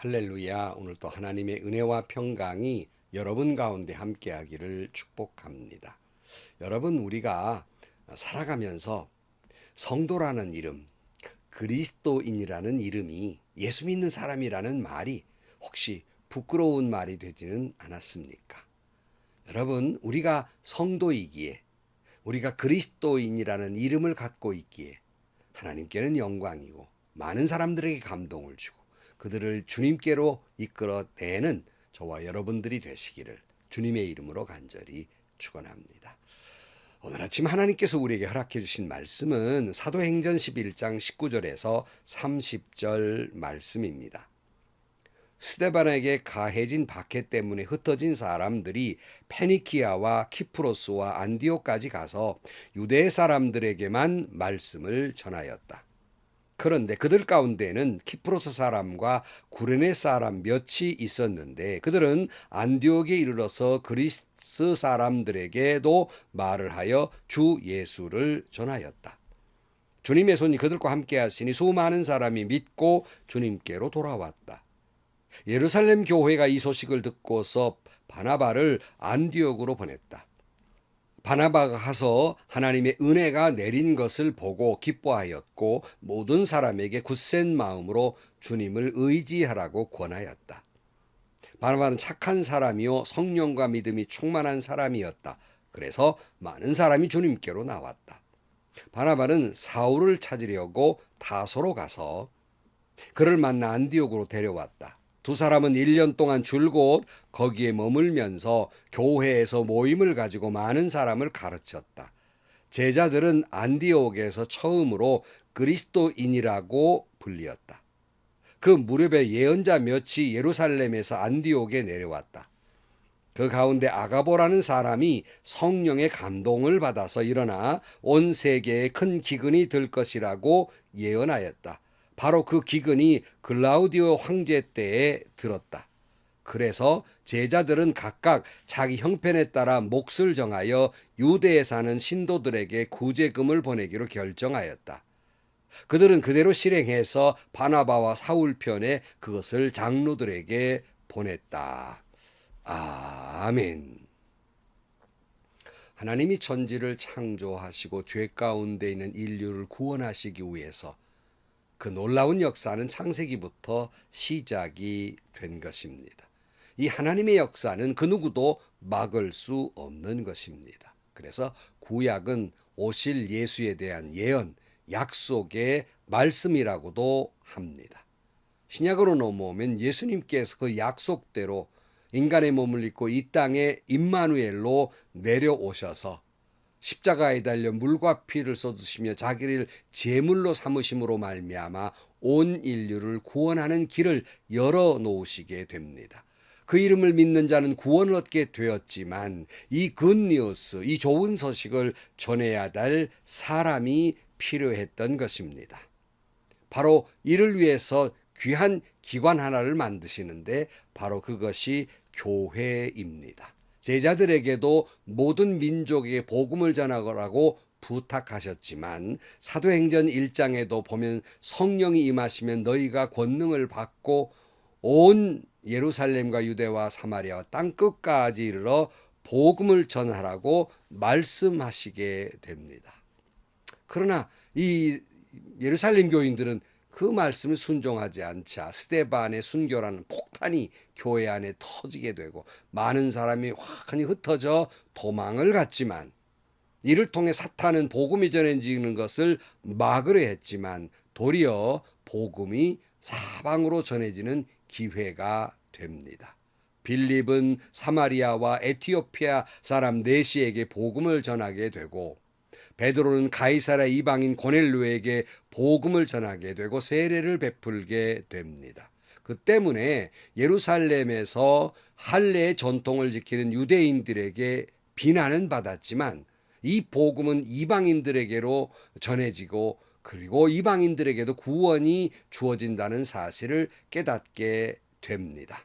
할렐루야. 오늘 또 하나님의 은혜와 평강이 여러분 가운데 함께하기를 축복합니다. 여러분, 우리가 살아가면서 성도라는 이름, 그리스도인이라는 이름이 예수 믿는 사람이라는 말이 혹시 부끄러운 말이 되지는 않았습니까? 여러분, 우리가 성도이기에, 우리가 그리스도인이라는 이름을 갖고 있기에 하나님께는 영광이고 많은 사람들에게 감동을 주고 그들을 주님께로 이끌어내는 저와 여러분들이 되시기를 주님의 이름으로 간절히 축원합니다. 오늘 아침 하나님께서 우리에게 허락해 주신 말씀은 사도행전 11장 19절에서 30절 말씀입니다. 스데반에게 가해진 박해 때문에 흩어진 사람들이 페니키아와 키프로스와 안디옥까지 가서 유대 사람들에게만 말씀을 전하였다. 그런데 그들 가운데는 키프로스 사람과 구레네 사람 몇이 있었는데 그들은 안디옥에 이르러서 그리스 사람들에게도 말을 하여 주 예수를 전하였다. 주님의 손이 그들과 함께 하시니 수많은 사람이 믿고 주님께로 돌아왔다. 예루살렘 교회가 이 소식을 듣고서 바나바를 안디옥으로 보냈다. 바나바가 가서 하나님의 은혜가 내린 것을 보고 기뻐하였고 모든 사람에게 굳센 마음으로 주님을 의지하라고 권하였다. 바나바는 착한 사람이요 성령과 믿음이 충만한 사람이었다. 그래서 많은 사람이 주님께로 나왔다. 바나바는 사울을 찾으려고 다소로 가서 그를 만나 안디옥으로 데려왔다. 두 사람은 1년 동안 줄곧 거기에 머물면서 교회에서 모임을 가지고 많은 사람을 가르쳤다. 제자들은 안디옥에서 처음으로 그리스도인이라고 불리었다. 그 무렵에 예언자 몇이 예루살렘에서 안디옥에 내려왔다. 그 가운데 아가보라는 사람이 성령의 감동을 받아서 일어나 온 세계에 큰 기근이 들 것이라고 예언하였다. 바로 그 기근이 글라우디오 황제 때에 들었다. 그래서 제자들은 각각 자기 형편에 따라 몫을 정하여 유대에 사는 신도들에게 구제금을 보내기로 결정하였다. 그들은 그대로 실행해서 바나바와 사울 편에 그것을 장로들에게 보냈다. 아멘. 하나님이 천지를 창조하시고 죄 가운데 있는 인류를 구원하시기 위해서 그 놀라운 역사는 창세기부터 시작이 된 것입니다. 이 하나님의 역사는 그 누구도 막을 수 없는 것입니다. 그래서 구약은 오실 예수에 대한 예언, 약속의 말씀이라고도 합니다. 신약으로 넘어오면 예수님께서 그 약속대로 인간의 몸을 입고 이 땅에 임마누엘로 내려오셔서 십자가에 달려 물과 피를 쏟으시며 자기를 제물로 삼으심으로 말미암아 온 인류를 구원하는 길을 열어 놓으시게 됩니다. 그 이름을 믿는 자는 구원을 얻게 되었지만 이 굿뉴스, 이 좋은 소식을 전해야 할 사람이 필요했던 것입니다. 바로 이를 위해서 귀한 기관 하나를 만드시는데 바로 그것이 교회입니다. 제자들에게도 모든 민족에게 복음을 전하라고 부탁하셨지만 사도행전 1장에도 보면 성령이 임하시면 너희가 권능을 받고 온 예루살렘과 유대와 사마리아와 땅끝까지 이르러 복음을 전하라고 말씀하시게 됩니다. 그러나 이 예루살렘 교인들은 그 말씀을 순종하지 않자 스데반의 순교라는 폭탄이 교회 안에 터지게 되고 많은 사람이 환히 흩어져 도망을 갔지만 이를 통해 사탄은 복음이 전해지는 것을 막으려 했지만 도리어 복음이 사방으로 전해지는 기회가 됩니다. 빌립은 사마리아와 에티오피아 사람 네시에게 복음을 전하게 되고 베드로는 가이사랴 이방인 고넬료에게 복음을 전하게 되고 세례를 베풀게 됩니다. 그 때문에 예루살렘에서 할례의 전통을 지키는 유대인들에게 비난은 받았지만 이 복음은 이방인들에게로 전해지고 그리고 이방인들에게도 구원이 주어진다는 사실을 깨닫게 됩니다.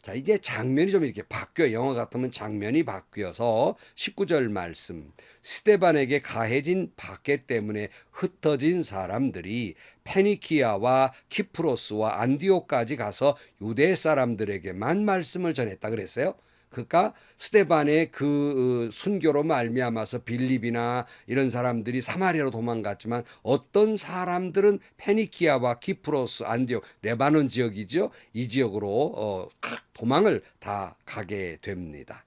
자, 이제 장면이 좀 이렇게 바뀌어요. 영화 같으면 장면이 바뀌어서 19절 말씀. 스데반에게 가해진 박해 때문에 흩어진 사람들이 페니키아와 키프로스와 안디옥까지 가서 유대 사람들에게만 말씀을 전했다 그랬어요. 그러니까 스데반의 그 순교로 말미암아서 빌립이나 이런 사람들이 사마리아로 도망갔지만 어떤 사람들은 페니키아와 키프로스, 안디옥, 레바논 지역이죠. 이 지역으로 도망을 다 가게 됩니다.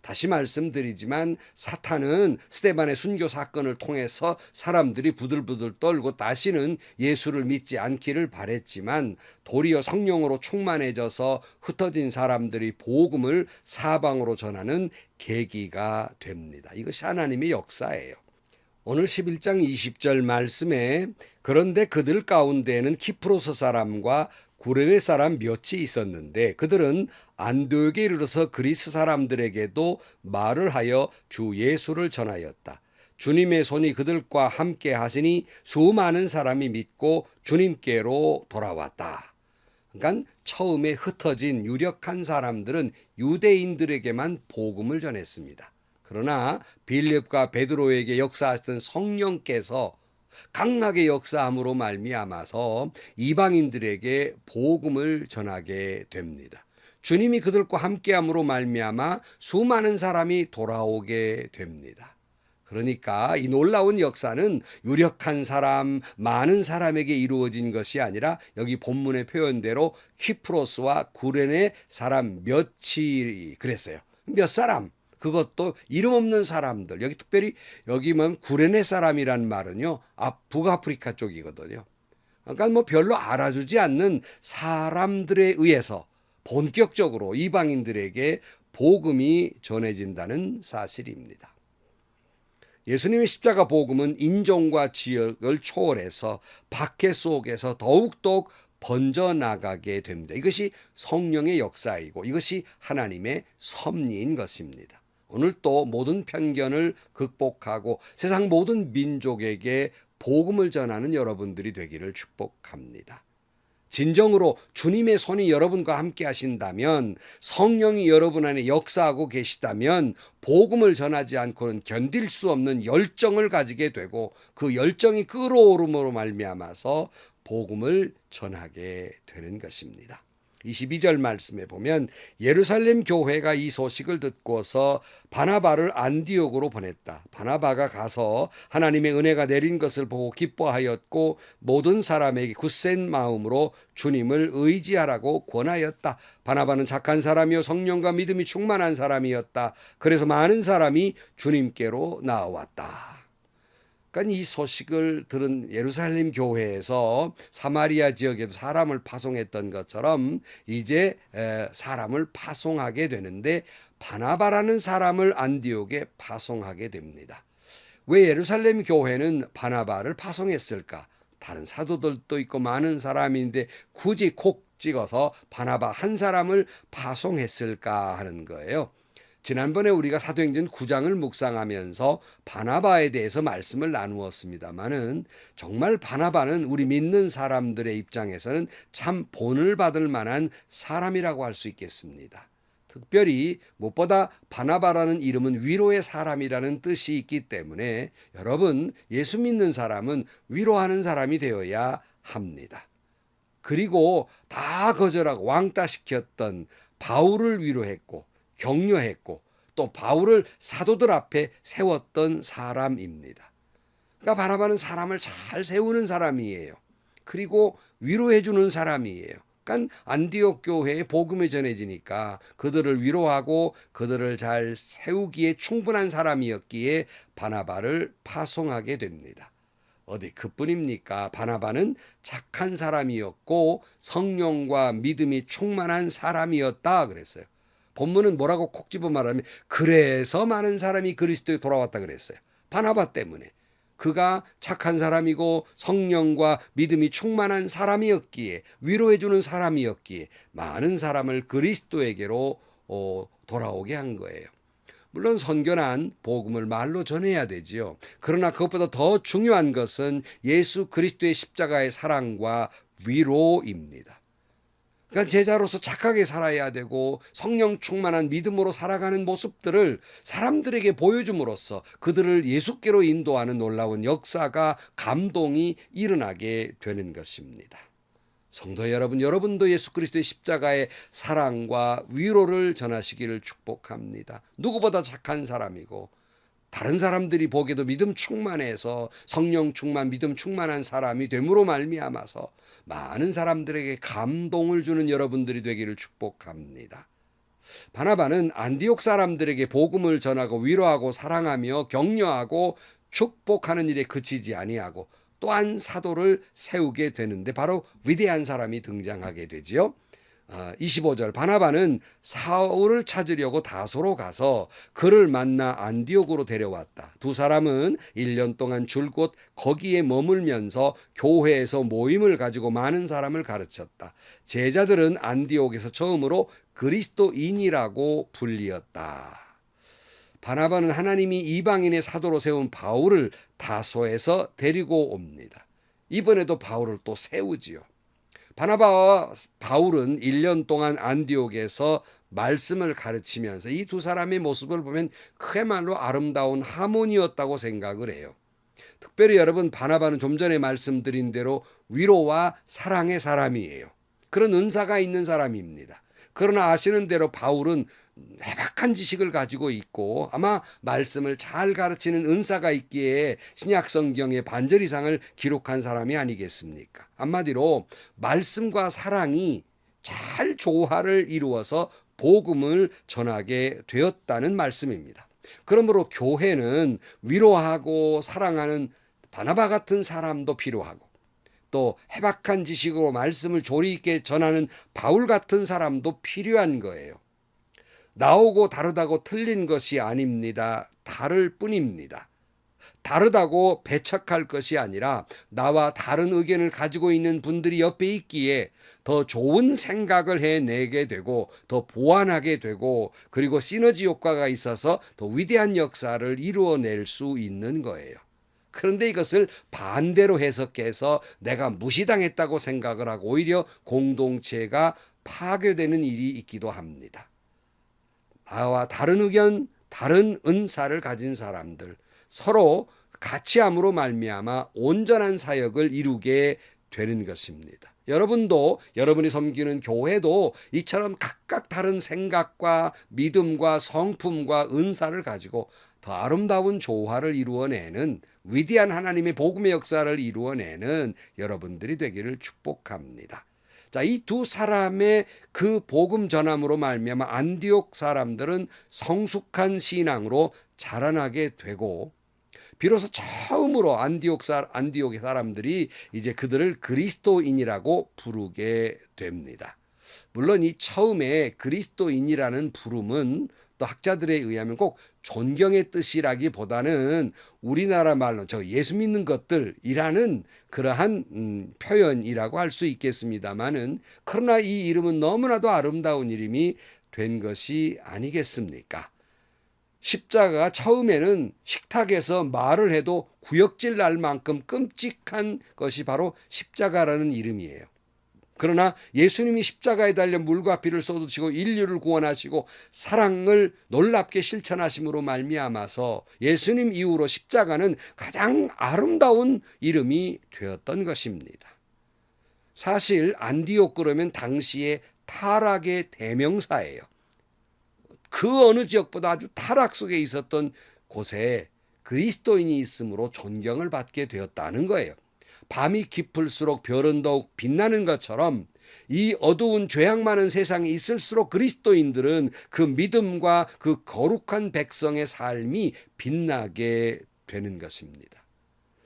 다시 말씀드리지만 사탄은 스데반의 순교 사건을 통해서 사람들이 부들부들 떨고 다시는 예수를 믿지 않기를 바랬지만 도리어 성령으로 충만해져서 흩어진 사람들이 복음을 사방으로 전하는 계기가 됩니다. 이것이 하나님의 역사예요. 오늘 11장 20절 말씀에 그런데 그들 가운데에는 키프로스 사람과 구레네 사람 몇이 있었는데 그들은 안디옥에 이르러서 그리스 사람들에게도 말을 하여 주 예수를 전하였다. 주님의 손이 그들과 함께 하시니 수많은 사람이 믿고 주님께로 돌아왔다. 그러니까 처음에 흩어진 유력한 사람들은 유대인들에게만 복음을 전했습니다. 그러나 빌립과 베드로에게 역사하셨던 성령께서 강하게 역사함으로 말미암아서 이방인들에게 복음을 전하게 됩니다. 주님이 그들과 함께함으로 말미암아 수많은 사람이 돌아오게 됩니다. 그러니까 이 놀라운 역사는 유력한 사람, 많은 사람에게 이루어진 것이 아니라 여기 본문의 표현대로 키프로스와 구레네 사람 몇이 그랬어요. 몇 사람? 그것도 이름 없는 사람들. 여기 특별히 여기면 구레네 사람이란 말은요. 북아프리카 쪽이거든요. 그러니까 뭐 별로 알아주지 않는 사람들에 의해서 본격적으로 이방인들에게 복음이 전해진다는 사실입니다. 예수님의 십자가 복음은 인종과 지역을 초월해서 박해 속에서 더욱더욱 번져나가게 됩니다. 이것이 성령의 역사이고 이것이 하나님의 섭리인 것입니다. 오늘 또 모든 편견을 극복하고 세상 모든 민족에게 복음을 전하는 여러분들이 되기를 축복합니다. 진정으로 주님의 손이 여러분과 함께 하신다면, 성령이 여러분 안에 역사하고 계시다면 복음을 전하지 않고는 견딜 수 없는 열정을 가지게 되고 그 열정이 끓어오름으로 말미암아서 복음을 전하게 되는 것입니다. 22절 말씀에 보면 예루살렘 교회가 이 소식을 듣고서 바나바를 안디옥으로 보냈다. 바나바가 가서 하나님의 은혜가 내린 것을 보고 기뻐하였고 모든 사람에게 굳센 마음으로 주님을 의지하라고 권하였다. 바나바는 착한 사람이요 성령과 믿음이 충만한 사람이었다. 그래서 많은 사람이 주님께로 나왔다. 그러니까 이 소식을 들은 예루살렘 교회에서 사마리아 지역에도 사람을 파송했던 것처럼 이제 사람을 파송하게 되는데 바나바라는 사람을 안디옥에 파송하게 됩니다. 왜 예루살렘 교회는 바나바를 파송했을까? 다른 사도들도 있고 많은 사람인데 굳이 콕 찍어서 바나바 한 사람을 파송했을까 하는 거예요. 지난번에 우리가 사도행전 9장을 묵상하면서 바나바에 대해서 말씀을 나누었습니다마는 정말 바나바는 우리 믿는 사람들의 입장에서는 참 본을 받을 만한 사람이라고 할 수 있겠습니다. 특별히 무엇보다 바나바라는 이름은 위로의 사람이라는 뜻이 있기 때문에 여러분 예수 믿는 사람은 위로하는 사람이 되어야 합니다. 그리고 다 거절하고 왕따시켰던 바울을 위로했고 격려했고 또 바울을 사도들 앞에 세웠던 사람입니다. 그러니까 바나바는 사람을 잘 세우는 사람이에요. 그리고 위로해 주는 사람이에요. 그러니까 안디옥 교회에 복음이 전해지니까 그들을 위로하고 그들을 잘 세우기에 충분한 사람이었기에 바나바를 파송하게 됩니다. 어디 그뿐입니까? 바나바는 착한 사람이었고 성령과 믿음이 충만한 사람이었다 그랬어요. 본문은 뭐라고 콕 집어 말하면 그래서 많은 사람이 그리스도에 돌아왔다 그랬어요. 바나바 때문에. 그가 착한 사람이고 성령과 믿음이 충만한 사람이었기에 위로해주는 사람이었기에 많은 사람을 그리스도에게로 돌아오게 한 거예요. 물론 선교란 복음을 말로 전해야 되지요. 그러나 그것보다 더 중요한 것은 예수 그리스도의 십자가의 사랑과 위로입니다. 그러니까 제자로서 착하게 살아야 되고 성령 충만한 믿음으로 살아가는 모습들을 사람들에게 보여줌으로써 그들을 예수께로 인도하는 놀라운 역사가 감동이 일어나게 되는 것입니다. 성도 여러분, 여러분도 예수 그리스도의 십자가의 사랑과 위로를 전하시기를 축복합니다. 누구보다 착한 사람이고 다른 사람들이 보기에도 믿음 충만해서 성령 충만, 믿음 충만한 사람이 됨으로 말미암아서 많은 사람들에게 감동을 주는 여러분들이 되기를 축복합니다. 바나바는 안디옥 사람들에게 복음을 전하고 위로하고 사랑하며 격려하고 축복하는 일에 그치지 아니하고 또한 사도를 세우게 되는데 바로 위대한 사람이 등장하게 되지요. 25절 바나바는 사울을 찾으려고 다소로 가서 그를 만나 안디옥으로 데려왔다. 두 사람은 1년 동안 줄곧 거기에 머물면서 교회에서 모임을 가지고 많은 사람을 가르쳤다. 제자들은 안디옥에서 처음으로 그리스도인이라고 불리었다. 바나바는 하나님이 이방인의 사도로 세운 바울을 다소에서 데리고 옵니다. 이번에도 바울을 또 세우지요. 바나바와 바울은 1년 동안 안디옥에서 말씀을 가르치면서 이 두 사람의 모습을 보면 그야말로 아름다운 하모니였다고 생각을 해요. 특별히 여러분, 바나바는 좀 전에 말씀드린 대로 위로와 사랑의 사람이에요. 그런 은사가 있는 사람입니다. 그러나 아시는 대로 바울은 해박한 지식을 가지고 있고 아마 말씀을 잘 가르치는 은사가 있기에 신약 성경의 반절 이상을 기록한 사람이 아니겠습니까? 한마디로 말씀과 사랑이 잘 조화를 이루어서 복음을 전하게 되었다는 말씀입니다. 그러므로 교회는 위로하고 사랑하는 바나바 같은 사람도 필요하고 또 해박한 지식으로 말씀을 조리 있게 전하는 바울 같은 사람도 필요한 거예요. 나오고 다르다고 틀린 것이 아닙니다. 다를 뿐입니다. 다르다고 배척할 것이 아니라 나와 다른 의견을 가지고 있는 분들이 옆에 있기에 더 좋은 생각을 해내게 되고 더 보완하게 되고 그리고 시너지 효과가 있어서 더 위대한 역사를 이루어낼 수 있는 거예요. 그런데 이것을 반대로 해석해서 내가 무시당했다고 생각을 하고 오히려 공동체가 파괴되는 일이 있기도 합니다. 나와 다른 의견, 다른 은사를 가진 사람들 서로 같이 함으로 말미암아 온전한 사역을 이루게 되는 것입니다. 여러분도 여러분이 섬기는 교회도 이처럼 각각 다른 생각과 믿음과 성품과 은사를 가지고 더 아름다운 조화를 이루어내는 위대한 하나님의 복음의 역사를 이루어내는 여러분들이 되기를 축복합니다. 자, 이 두 사람의 그 복음 전함으로 말미암아 안디옥 사람들은 성숙한 신앙으로 자라나게 되고 비로소 처음으로 안디옥의 사람들이 이제 그들을 그리스도인이라고 부르게 됩니다. 물론 이 처음에 그리스도인이라는 부름은 또 학자들에 의하면 꼭 존경의 뜻이라기보다는 우리나라 말로 저 예수 믿는 것들이라는 그러한 표현이라고 할 수 있겠습니다만은 그러나 이 이름은 너무나도 아름다운 이름이 된 것이 아니겠습니까? 십자가가 처음에는 식탁에서 말을 해도 구역질 날 만큼 끔찍한 것이 바로 십자가라는 이름이에요. 그러나 예수님이 십자가에 달려 물과 피를 쏟으시고 인류를 구원하시고 사랑을 놀랍게 실천하심으로 말미암아서 예수님 이후로 십자가는 가장 아름다운 이름이 되었던 것입니다. 사실 안디옥 그러면 당시의 타락의 대명사예요. 그 어느 지역보다 아주 타락 속에 있었던 곳에 그리스도인이 있으므로 존경을 받게 되었다는 거예요. 밤이 깊을수록 별은 더욱 빛나는 것처럼 이 어두운 죄악 많은 세상에 있을수록 그리스도인들은 그 믿음과 그 거룩한 백성의 삶이 빛나게 되는 것입니다.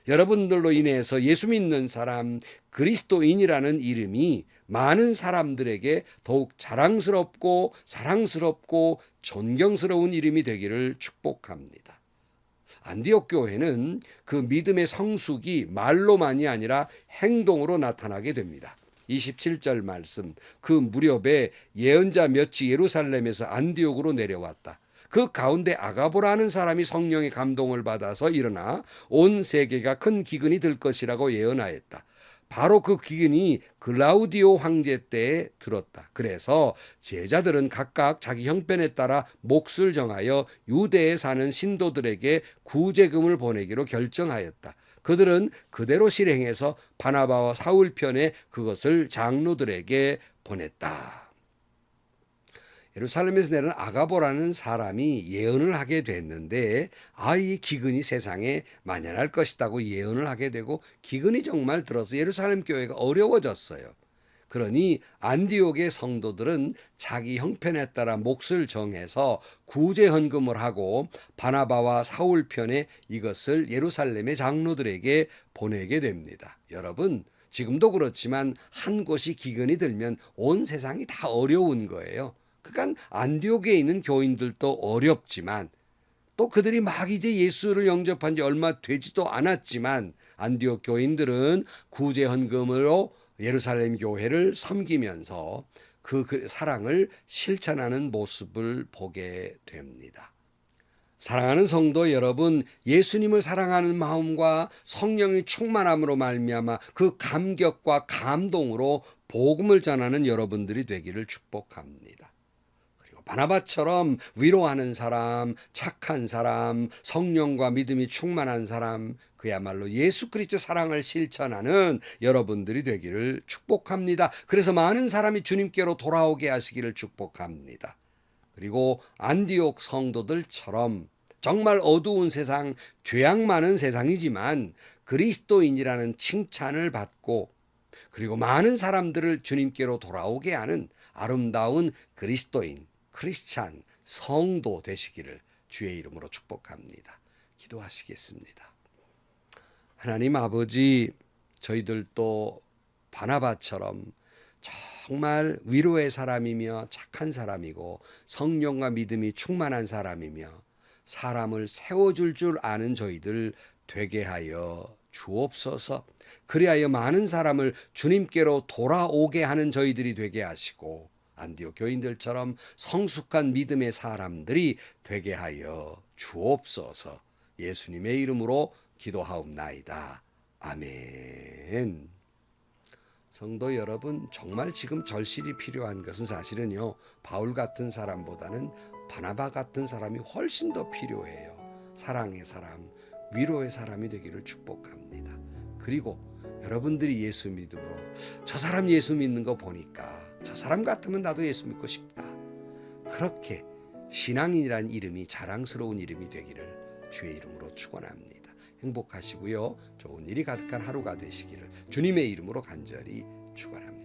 여러분들로 인해서 예수 믿는 사람, 그리스도인이라는 이름이 많은 사람들에게 더욱 자랑스럽고 사랑스럽고 존경스러운 이름이 되기를 축복합니다. 안디옥 교회는 그 믿음의 성숙이 말로만이 아니라 행동으로 나타나게 됩니다. 27절 말씀, 그 무렵에 예언자 몇이 예루살렘에서 안디옥으로 내려왔다. 그 가운데 아가보라는 사람이 성령의 감동을 받아서 일어나 온 세계가 큰 기근이 들 것이라고 예언하였다. 바로 그 기근이 글라우디오 황제 때에 들었다. 그래서 제자들은 각각 자기 형편에 따라 몫을 정하여 유대에 사는 신도들에게 구제금을 보내기로 결정하였다. 그들은 그대로 실행해서 바나바와 사울 편에 그것을 장로들에게 보냈다. 예루살렘에서 내려온 아가보라는 사람이 예언을 하게 됐는데 이 기근이 세상에 만연할 것이라고 예언을 하게 되고 기근이 정말 들어서 예루살렘 교회가 어려워졌어요. 그러니 안디옥의 성도들은 자기 형편에 따라 몫을 정해서 구제 헌금을 하고 바나바와 사울 편에 이것을 예루살렘의 장로들에게 보내게 됩니다. 여러분, 지금도 그렇지만 한 곳이 기근이 들면 온 세상이 다 어려운 거예요. 그러니까 안디옥에 있는 교인들도 어렵지만 또 그들이 막 이제 예수를 영접한 지 얼마 되지도 않았지만 안디옥 교인들은 구제 헌금으로 예루살렘 교회를 섬기면서 그 사랑을 실천하는 모습을 보게 됩니다. 사랑하는 성도 여러분, 예수님을 사랑하는 마음과 성령의 충만함으로 말미암아 그 감격과 감동으로 복음을 전하는 여러분들이 되기를 축복합니다. 바나바처럼 위로하는 사람, 착한 사람, 성령과 믿음이 충만한 사람, 그야말로 예수 그리스도 사랑을 실천하는 여러분들이 되기를 축복합니다. 그래서 많은 사람이 주님께로 돌아오게 하시기를 축복합니다. 그리고 안디옥 성도들처럼 정말 어두운 세상, 죄악 많은 세상이지만 그리스도인이라는 칭찬을 받고 그리고 많은 사람들을 주님께로 돌아오게 하는 아름다운 그리스도인, 크리스찬 성도 되시기를 주의 이름으로 축복합니다. 기도하시겠습니다. 하나님 아버지, 저희들도 바나바처럼 정말 위로의 사람이며 착한 사람이고 성령과 믿음이 충만한 사람이며 사람을 세워줄 줄 아는 저희들 되게 하여 주옵소서. 그리하여 많은 사람을 주님께로 돌아오게 하는 저희들이 되게 하시고 안디옥 교인들처럼 성숙한 믿음의 사람들이 되게 하여 주옵소서. 예수님의 이름으로 기도하옵나이다. 아멘. 성도 여러분, 정말 지금 절실히 필요한 것은 사실은요, 바울 같은 사람보다는 바나바 같은 사람이 훨씬 더 필요해요. 사랑의 사람, 위로의 사람이 되기를 축복합니다. 그리고 여러분들이 예수 믿음으로 저 사람 예수 믿는 거 보니까 저 사람 같으면 나도 예수 믿고 싶다. 그렇게 신앙인이란 이름이 자랑스러운 이름이 되기를 주의 이름으로 축원합니다. 행복하시고요. 좋은 일이 가득한 하루가 되시기를 주님의 이름으로 간절히 축원합니다.